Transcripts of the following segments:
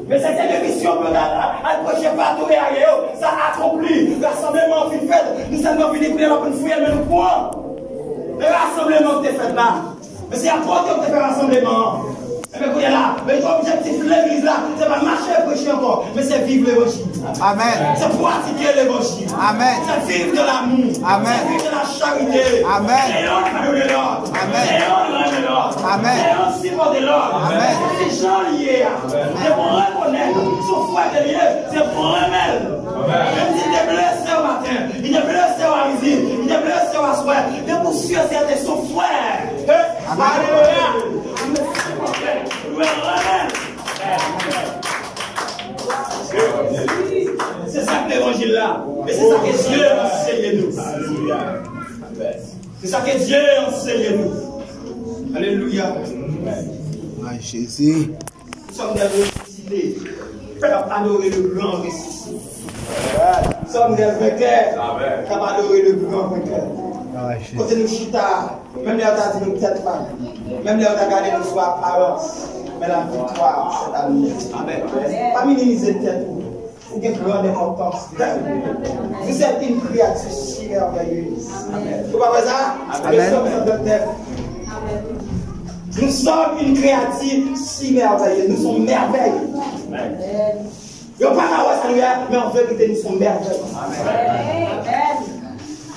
Mais cette émission que à prochain partout et ailleurs, ça accomplit. Rassemblement qui fait, nous sommes venus prier la bonne fouille, mais nous pouvons. Le rassemblement que tu fait là. Mais c'est à quoi que tu fais rassemblement. Mais là, mais l'objectif de l'église là, c'est pas marcher et prêcher encore, mais c'est vivre l'évangile. Amen. C'est pratiquer l'évangile. Amen. C'est vivre de l'amour. Amen. C'est vivre de la charité. Amen. C'est l'ordre de l'ordre. Amen. C'est l'ordre de l'ordre. Amen. C'est l'ordre de l'ordre. Amen. C'est les gens liés. C'est pour reconnaître son frère de lié. C'est pour remettre. Même si tu es blessé au matin, il est blessé à midi, il est blessé à soir, il est pour sûr c'était son frère. Alléluia. C'est ça que l'évangile là. Et c'est ça que Dieu enseigne nous. C'est ça que Dieu enseigne nous. Alléluia. Jésus. Nous sommes des ressuscités. Pour adorer le grand ressuscité. Nous sommes des vainqueurs. Pour adorer le grand vainqueur. Quand nous chita, même les autres dit nous peut-être pas. Même les autres gardé nous soit apparence. Mais la victoire, c'est à nous. Amen. Pas minimiser tête. Vous avez une grande importance. Vous êtes une créature si merveilleuse. Vous voyez ça? Amen. Nous sommes une créature si merveilleuse. Nous sommes merveilleux. Amen. Il n'y a pas de mais en vérité, nous sommes merveilleux. Amen.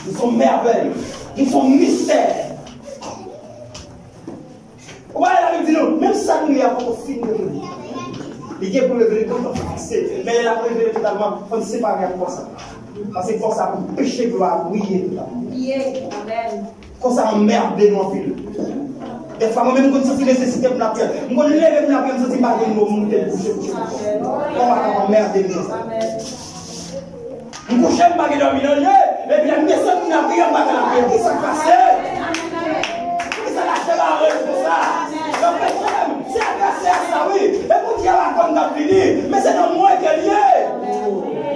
Nous sommes merveilleux. Nous sommes mystères. Ouais, la Bible dit non, même ça nous y a pas fini de nous. Il y a pour le vrai comme fixé, mais il a prévu totalement, on ne sait pas rien pour ça. Parce que pour ça, pour pécher, gloire, briller totalement. Amen. Comme ça, on merde nous en fil. Des fois, moi-même, quand je sens nécessité pour la prière, je me lève pour la prière, je me sens pas de nous monter le coucher. On va emmerder nous. Je me couche, je me pas dormir dans le lit, et puis la personne qui n'a pas prière, je ne la prière. Qu'est-ce qui s'est passé? Ça lâche la rue pour ça. Donc, c'est agacé à ça, oui. Et pour dire la conne n'a fini, mais c'est dans moi qu'elle y est.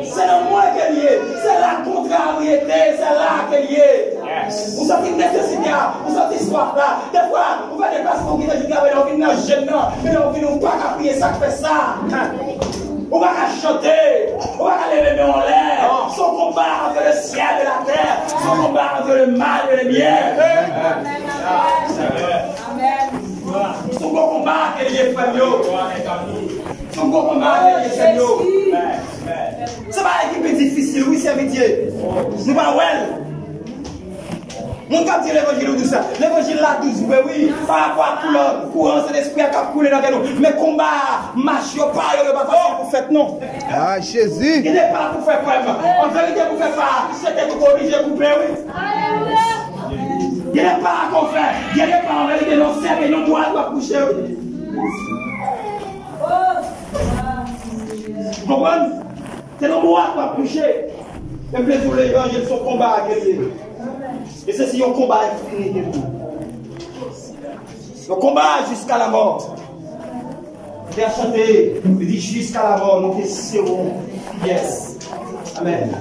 C'est dans moi qu'elle y est. C'est la contrariété, c'est là qu'elle y est. Vous sentez nécessité, vous sentez soif là. Des fois, vous faites des places pour qui ne disent pas, on vient dans le jeune, mais on vient pas prier, ça fait ça. On va chanter, on va lever les mains en l'air. Son combat entre le ciel et la terre, son combat entre le mal et le bien. Amen. Son combat que les femmes, son combat que les femmes. C'est pas une équipe difficile, oui, c'est Dieu. Nous pas well. Mon cap dit l'évangile ou tout ça. L'évangile là, dit oui, par rapport à tout le courant, c'est l'esprit qui a coulé dans nous. Mais combat, marche, pas, il n'y a pas facile pour faire non. Ah, Jésus. Il n'est pas pour faire preuve. En vérité, pour faire pas, c'était pour corriger, couper, oui. Il n'est pas à qu'on fait. Il n'est pas en vérité, non, c'est que nous doit coucher. Vous comprenez? C'est nos droits qui doivent coucher. Même les pour l'évangile, son combat à guerrier. Et c'est si on combat infini. On combat jusqu'à la mort. Il a chanté, il dit jusqu'à la mort, nous serons yes. Amen.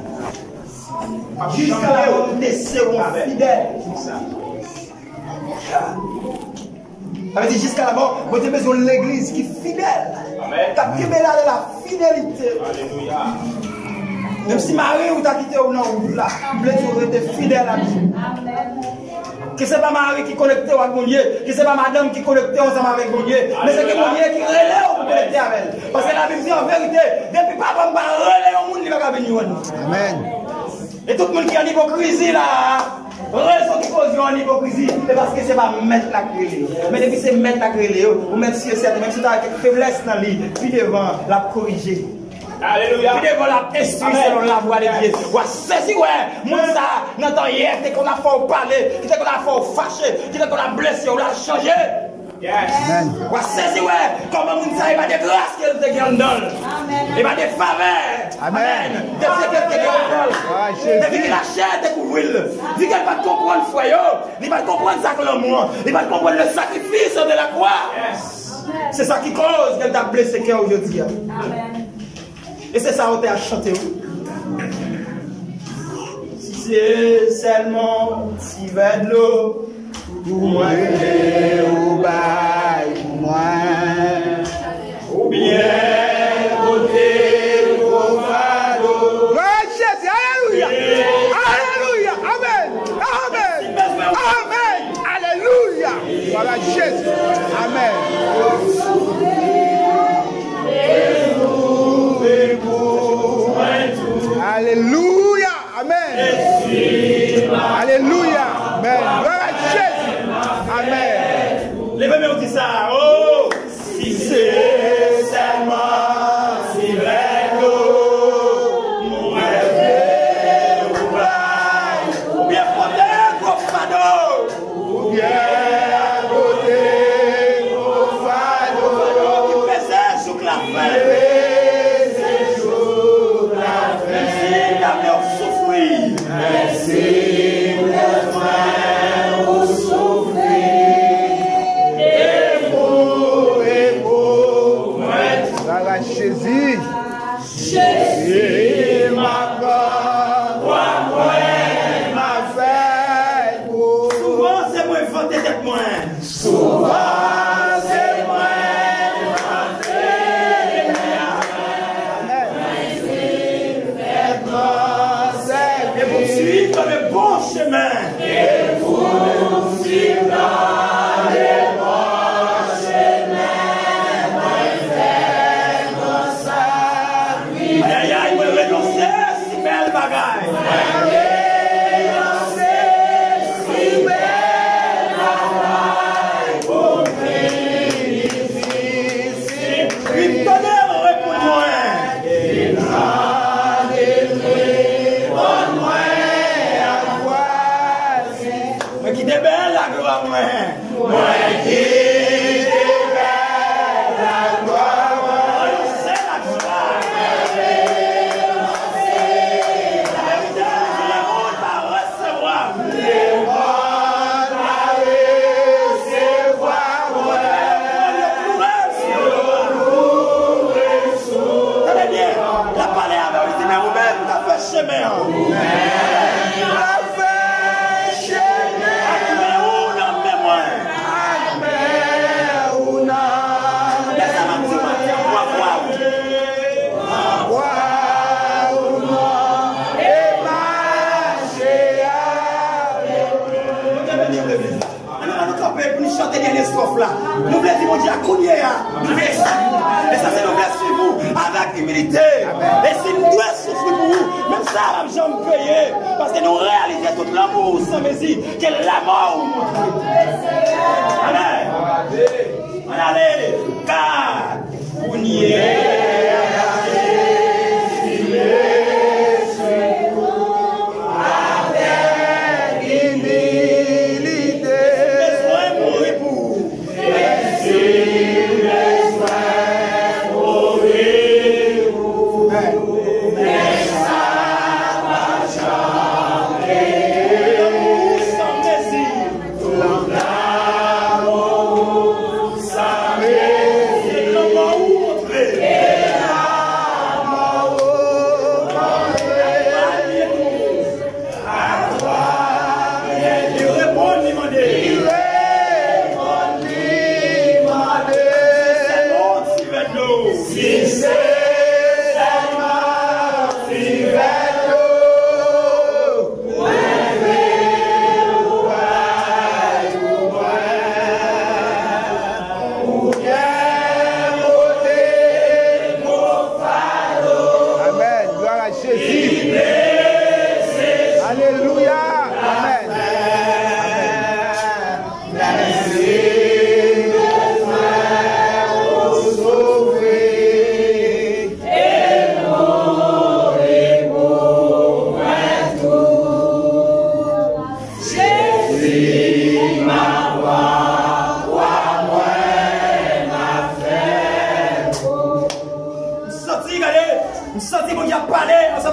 Jusqu'à la mort, nous serons fidèles. Ça veut dire jusqu'à la mort, vous avez besoin de l'église qui est fidèle. Qui est là de la fidélité. Alléluia. Même si Marie ou t'a quitté ou non, vous là, vous êtes être fidèle à Dieu. Que ce n'est pas Marie qui connecte avec mon Dieu, que ce n'est pas madame qui connecte ensemble avec mon Dieu, mais c'est que mon Dieu qui relève pour connecter avec elle. Parce que la Bible dit en vérité, depuis papa va relayer au monde, il va venir. Amen. Et tout le monde qui est en hypocrisie là, raison qui cause en hypocrisie, c'est parce que c'est pas mettre la grille. Mais depuis c'est mettre la grille, ou mettre sur cette, même si tu as quelques faiblesses dans lui, puis devant la corriger. Alléluia. Puis devant la instruire selon la voix de Dieu. C'est si ouais, moi ça, n'entend hier, dès qu'on a fait parler, dès qu'on a fait fâcher, dès qu'on a blessé, on l'a changé. Yes. Amen. C'est si ouais, comment mon ça, il va des grâces qu'elle te donne. Il va des faveurs. Amen. Des secrets qu'elle donne. Depuis qu'il a chair découvrir, vu qu'elle va comprendre le foyer, il va comprendre ça que l'amour, il va comprendre le sacrifice de la croix. Yes. C'est ça qui cause qu'elle t'a blessé cœur aujourd'hui. Amen. Et c'est ça qu'on t'a chanté. Si c'est seulement si vers de l'eau, pour moi, ou bail, pour moi. Alléluia. Alléluia. Amen. Amen. Amen. Alléluia. Voilà Jésus. Amen. Alléluia. Amen. Alléluia. Amen. Voilà Jésus. Amen. Levez-moi, on dit ça. Oh, si c'est seulement si vrai mon rêve ou bien côté Gofano, ou bien côté Gofano, qui faisait sous la fin. Merci d'avoir souffert. Merci d'avoir souffert. Jésus. Jésus m'a fait. Souvent c'est moi inventé d'être moi. Souvent c'est moi inventé. Et vous suivez dans le bon chemin. Et vous suivez dans le bon chemin. Aïe, aïe, vous renoncez, si belle bagaille. Renoncez, si belle bagaille. Pour difficile. Lui tonnerre, réponds-moi. Réponds-moi à quoi. Moi qui t'ai belle la gloire, moi. Moi qui t'ai belle la gloire. Renoncez la gloire. Nous voulons dire, mon Dieu, à Kounier, et ça, c'est nous voulons suivre vous avec humilité. Et si nous devons souffrir pour vous, même ça, nous sommes payés. Parce que nous réalisons tout l'amour sans mesure, quel l'amour. Amen. Allez, car Kounier.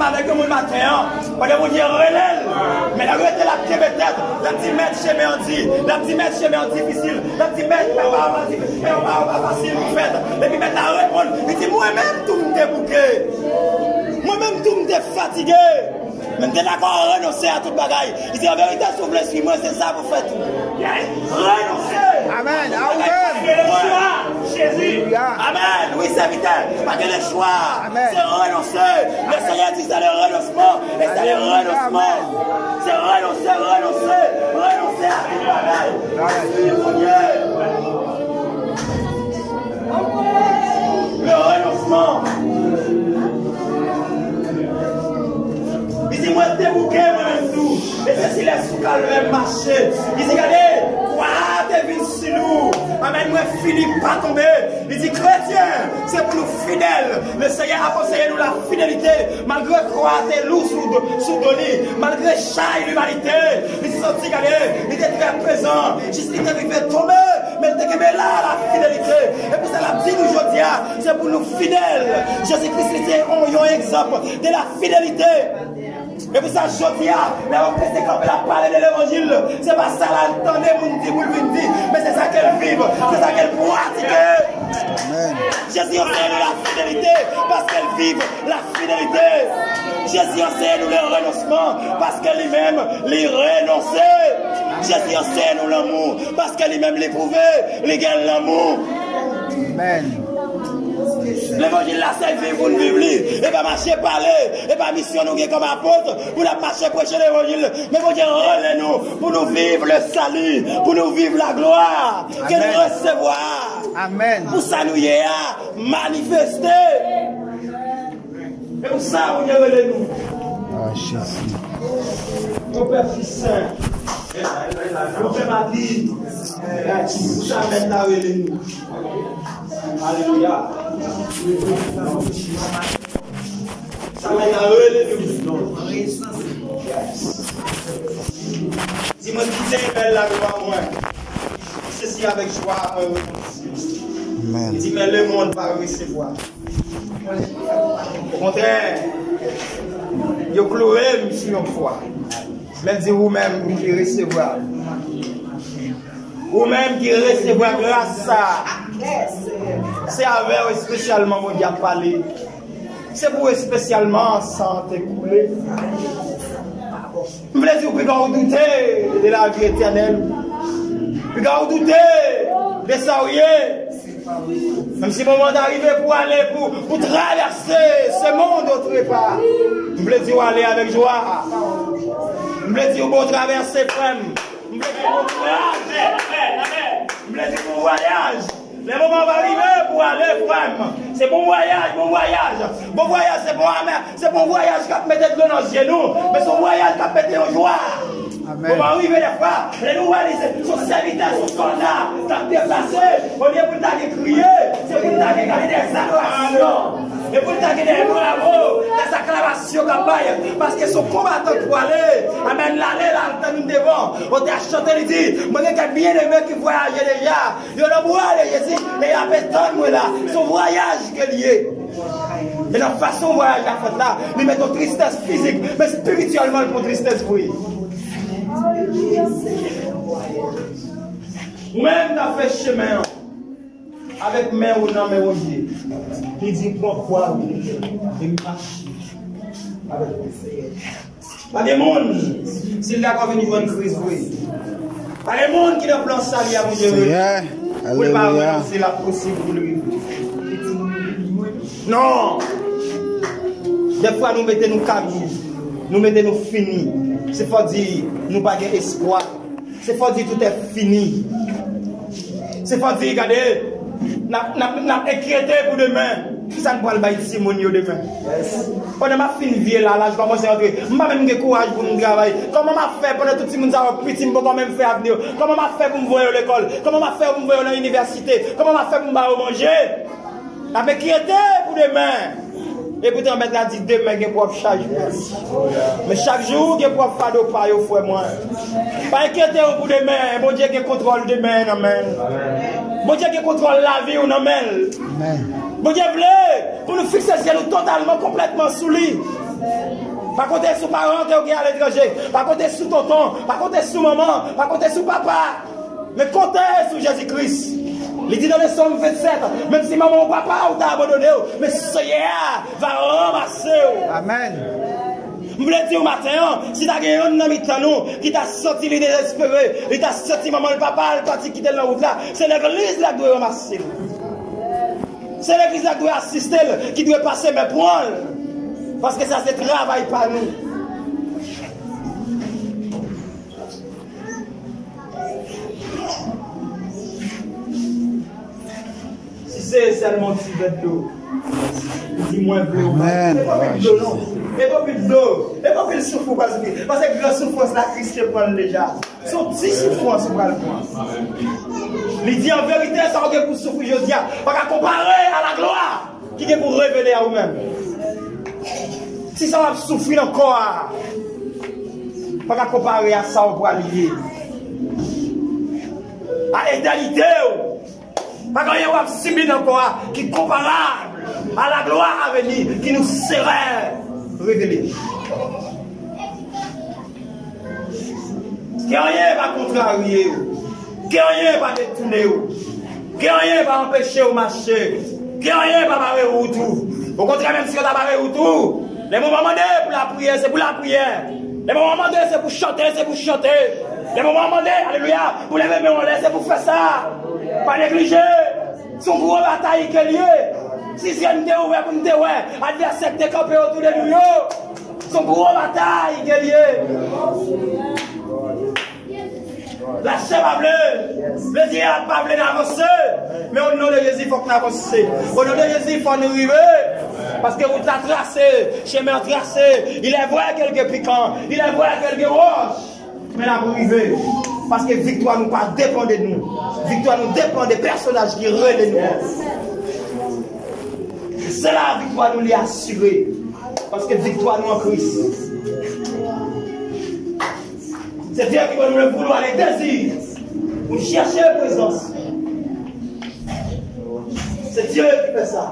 Avec mon matin, parce que mon Dieu relève, mais la rete la pied peut-être, la petite mettre chez Méandi, la petite mettre chez Méandi difficile, la petite mettre pas facile pour faire, et puis maintenant répondre, il dit moi-même tout me débouqué, moi-même tout me fatigué, même t'es d'accord à renoncer à toute bagaille, il dit en vérité si vous voulez suivre moi c'est ça vous faites, renoncer, amen, amen, Jésus. Amen. Oui, serviteur. Parce que le choix, c'est renoncer. Le Seigneur dit c'est le renoncement. Et c'est le renoncement. C'est renoncer à tout le renoncement. Il dit, moi, t'es bouquet, moi-même tout. Et c'est si les sous même marché. Il dit, regardez, quoi, t'es venu sur nous. Amen, moi, fini pas tomber. Il dit, chrétien, c'est pour nous fidèles. Le Seigneur a conseillé nous la fidélité. Malgré quoi, t'es lourd sous Doni. Malgré chat et l'humanité. Il dit, sorti, regardez, il était très présent. Juste, il était arrivé tomber. Mais il était là, la fidélité. Et puis, ça l'a dit nous aujourd'hui, c'est pour nous fidèles. Jésus-Christ était un exemple de la fidélité. Et pour ça, je dis, là, on peut camper la parole de l'évangile. C'est pas ça, là, attendez, vous me dites, mais c'est ça qu'elle vive, c'est ça qu'elle pratique. Jésus enseigne nous la fidélité parce qu'elle vive la fidélité. Jésus enseigne nous le renoncement parce qu'elle lui-même l'y renonçait. Jésus enseigne nous l'amour parce qu'elle lui-même l'éprouvait, lui gagne l'amour. Amen. L'évangile là, c'est vivre pour nous vivre. Et pas marcher, parler. Et pas mission nous comme apôtre. Pour la marcher, prêcher l'évangile. Mais pour dire, relais-nous. Pour nous vivre le salut. Pour nous vivre la gloire. Que nous recevoir. Amen. Pour ça, nous y est à manifester. Et pour ça, on y est relais-nous. Ah, Jésus. Mon Père Fils Saint. Mon Père m'a dit. Pour ça, maintenant, relais-nous. Alléluia. Ça mène à nous. Si moi quitter belle la gloire, moi, ceci avec joie. Il dit, mais le monde va recevoir. Au contraire, il cloué sur une foi. Même si vous-même qui recevoir. Vous-même qui recevoir grâce à. C'est avec spécialement mon diable parler. C'est pour spécialement santé couler. Vous voulez dire que vous doutez de la vie éternelle. Vous doutez de ça où il est. Même si le moment d'arriver pour aller, pour traverser ce monde autre part. Vous voulez dire aller avec joie. Vous voulez dire pour traverser frère. Vous voulez dire pour voyager. Vous voulez dire pour voyage. Le moment va arriver pour aller, frère. C'est bon voyage, bon voyage. Bon voyage, c'est bon amen. C'est bon voyage qui met de l'eau dans les genoux. Mais son voyage qui met en joie. Amen. On va arriver des fois. Les nouvelles, son serviteur, son soldat, t'as déplacé. Au lieu pour t'aller crier, c'est pour t'aller garder des acclamations. Et pour t'aller des bravos, des acclamations campagne. Parce que son combattant pour aller, amen, l'aller là, nous devant. On t'a chanté, il dit, moi, j'ai bien aimé qui voyageait déjà. Il y a le bois, les Jésus, et il y a personne, moi là. Son voyage qui est lié. Et la façon de voyager à fait là, nous mettons tristesse physique, mais spirituellement, pour tristesse, oui. Même dans fait chemin avec main ou non mais Dieu, il dit pourquoi il marche avec le pas des monde s'il a pas venu voir une crise oui pas des monde qui n'a plan salut à mon Dieu pour pas renoncer la possible pour lui non des fois nous mettons nous camis nous mettons nous finis c'est faut dire nous pas d'espoir c'est faut dire tout est fini c'est faut dire regardez n'a inquiété pour demain ça ne pourra pas être Simonio demain pendant ma fin vie là je commence à entrer je pas même courage pour me travailler comment m'a fait pendant tout le monde ça petit me quand même faire avenir comment m'a fait pour me voir à l'école comment m'a fait pour me voir à l'université comment m'a fait pour me manger n'a inquiété pour demain. Et pourtant, maintenant, dit demain, il y a pour chaque jour. Mais chaque jour, il y a pour faire de paille au fouet, moi. Pas inquiétez-vous pour demain. Bon Dieu qui contrôle demain, amen. Bon Dieu qui contrôle la vie, on amen. Bon Dieu voulait pour nous fixer ciel totalement, complètement sous lui. Pas compter sous parents qui sont à l'étranger. Pas compter sous tonton. Pas compter sous maman. Pas compter sous papa. Mais compter sous Jésus-Christ. Il dit dans le Somme 27, même si maman ou papa ou t'a abandonné, mais Seigneur va ramasser. Amen. Je voulais dire au matin, si tu as gagné un ami qui t'a sorti les désespérés, il t'a sorti maman et papa, le parti qui était dans la route là, c'est l'église là qui doit ramasser. C'est l'église qui doit assister, qui doit passer mes points. Parce que ça, c'est travail par nous. Si c'est seulement un petit peu d'eau, dis-moi un peu. Amen. Et pas plus d'eau, non. Et pas plus d'eau. Et pas plus de souffrance. Parce que la souffrance, la Christ prend déjà. Son petit souffrance, on va le prendre. Il dit en vérité, ça va pour souffrir, je dis, pas qu'à comparer à la gloire qui est pour révéler à vous-même. Si ça va souffrir encore, pas qu'à comparer à ça, on pourra lier. À l'éternité, pas qu'on y a subir encore qui est comparable à la gloire à venir, qui nous serait révélée. Qui rien va contrarier, qui rien va détourner, qui rien va empêcher au marché, qui rien va barrer ou tout. Au contraire, même si on a barré ou tout, les moments demandés pour la prière, c'est pour la prière. Les moments demandés, c'est pour chanter, c'est pour chanter. Les moments demandés, alléluia, pour lever mes mains, c'est pour faire ça. Pas négliger. Son gros bataille qui est lié. Si c'est une ouvert pour nous dire, ouais, adversaire qui est campé autour de nous, son gros bataille qui est lié. La chair va bleu, le diable va bleu d'avancer, mais au nom de Jésus, il faut qu'on avance. Au nom de Jésus, il faut nous arriver. Parce que vous l'avez tracé, chemin tracé, il est vrai quelques piquants, il est vrai quelques roches, mais là vous arrivez. Parce que victoire nous pas dépend de nous. Victoire nous dépend des personnages qui relèvent nous. C'est la victoire nous l'est assurée. Parce que victoire nous en Christ. C'est Dieu qui va nous le vouloir, les désirs. Pour chercher la présence. C'est Dieu qui fait ça.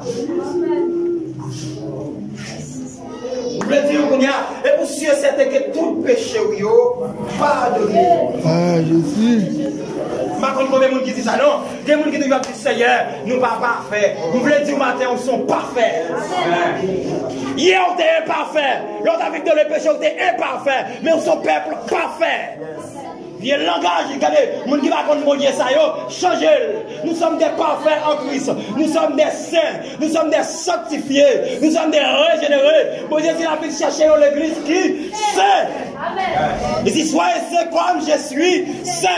Je voulais dire qu'on y a, et pour sûr, c'était que tout péché, pardonné. Ah, Jésus. Pas comme combien de gens qui disent ça, non. Il y a des gens qui disent, Seigneur, nous ne sommes pas parfaits. Nous voulons dire au matin, nous sommes parfaits. Hier, on était imparfaits. L'autre avec de le péché, on était imparfaits. Mais nous sommes peuple parfait. Il y a le langage, regardez, les gens qui racontent mon Dieu, ça y est, changez. Nous sommes des parfaits en Christ. Nous sommes des saints. Nous sommes des sanctifiés. Nous sommes des régénérés. Mon Dieu, c'est la vie de chercher dans l'église qui sait. Il dit, soyez saints comme je suis saint.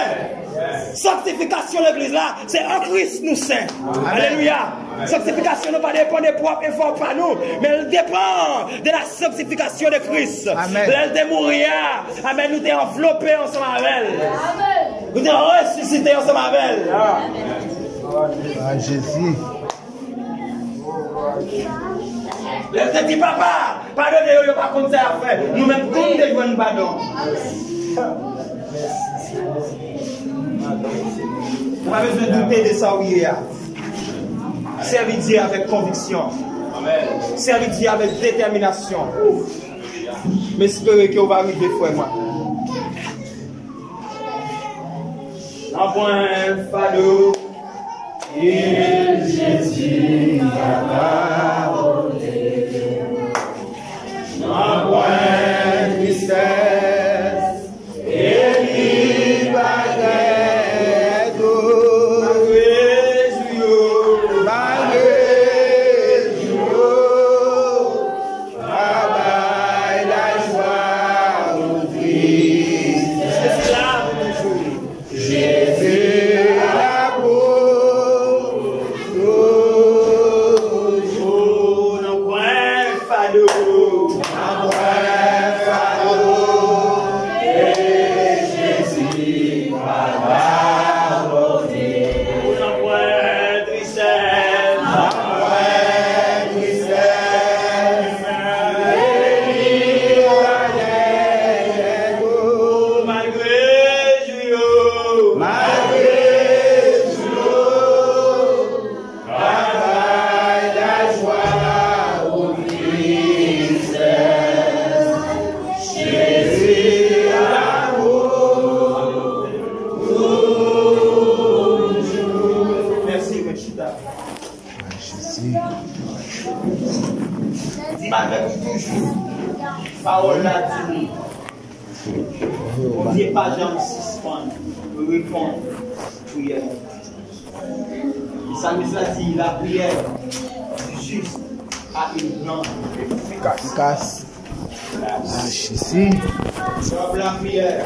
Sanctification de l'église là, c'est en Christ nous saints. Alléluia. Sanctification ne dépend des propres efforts par nous, mais elle dépend de la sanctification de Christ. Amen. Elle de mourir. Amen. Nous t'es enveloppés ensemble avec elle. Nous t'es ressuscités ensemble avec elle. Ah, Jésus. Elle te dit, papa, pardonnez-moi, pas comme ça à faire. Nous-mêmes, tous nous devons pardon. On n'a pas besoin de douter de ça où il y a. Servir Dieu avec conviction. Servir Dieu avec détermination. Mais espérez qu'on va arriver, frère moi. En point fado. Et Jésus va porter. En point tristesse. Et il va parole là dit, on dit pas jamais suspendre, répondre, prière. Psalmiste a dit la prière du juste a une grande efficace. Ici. La prière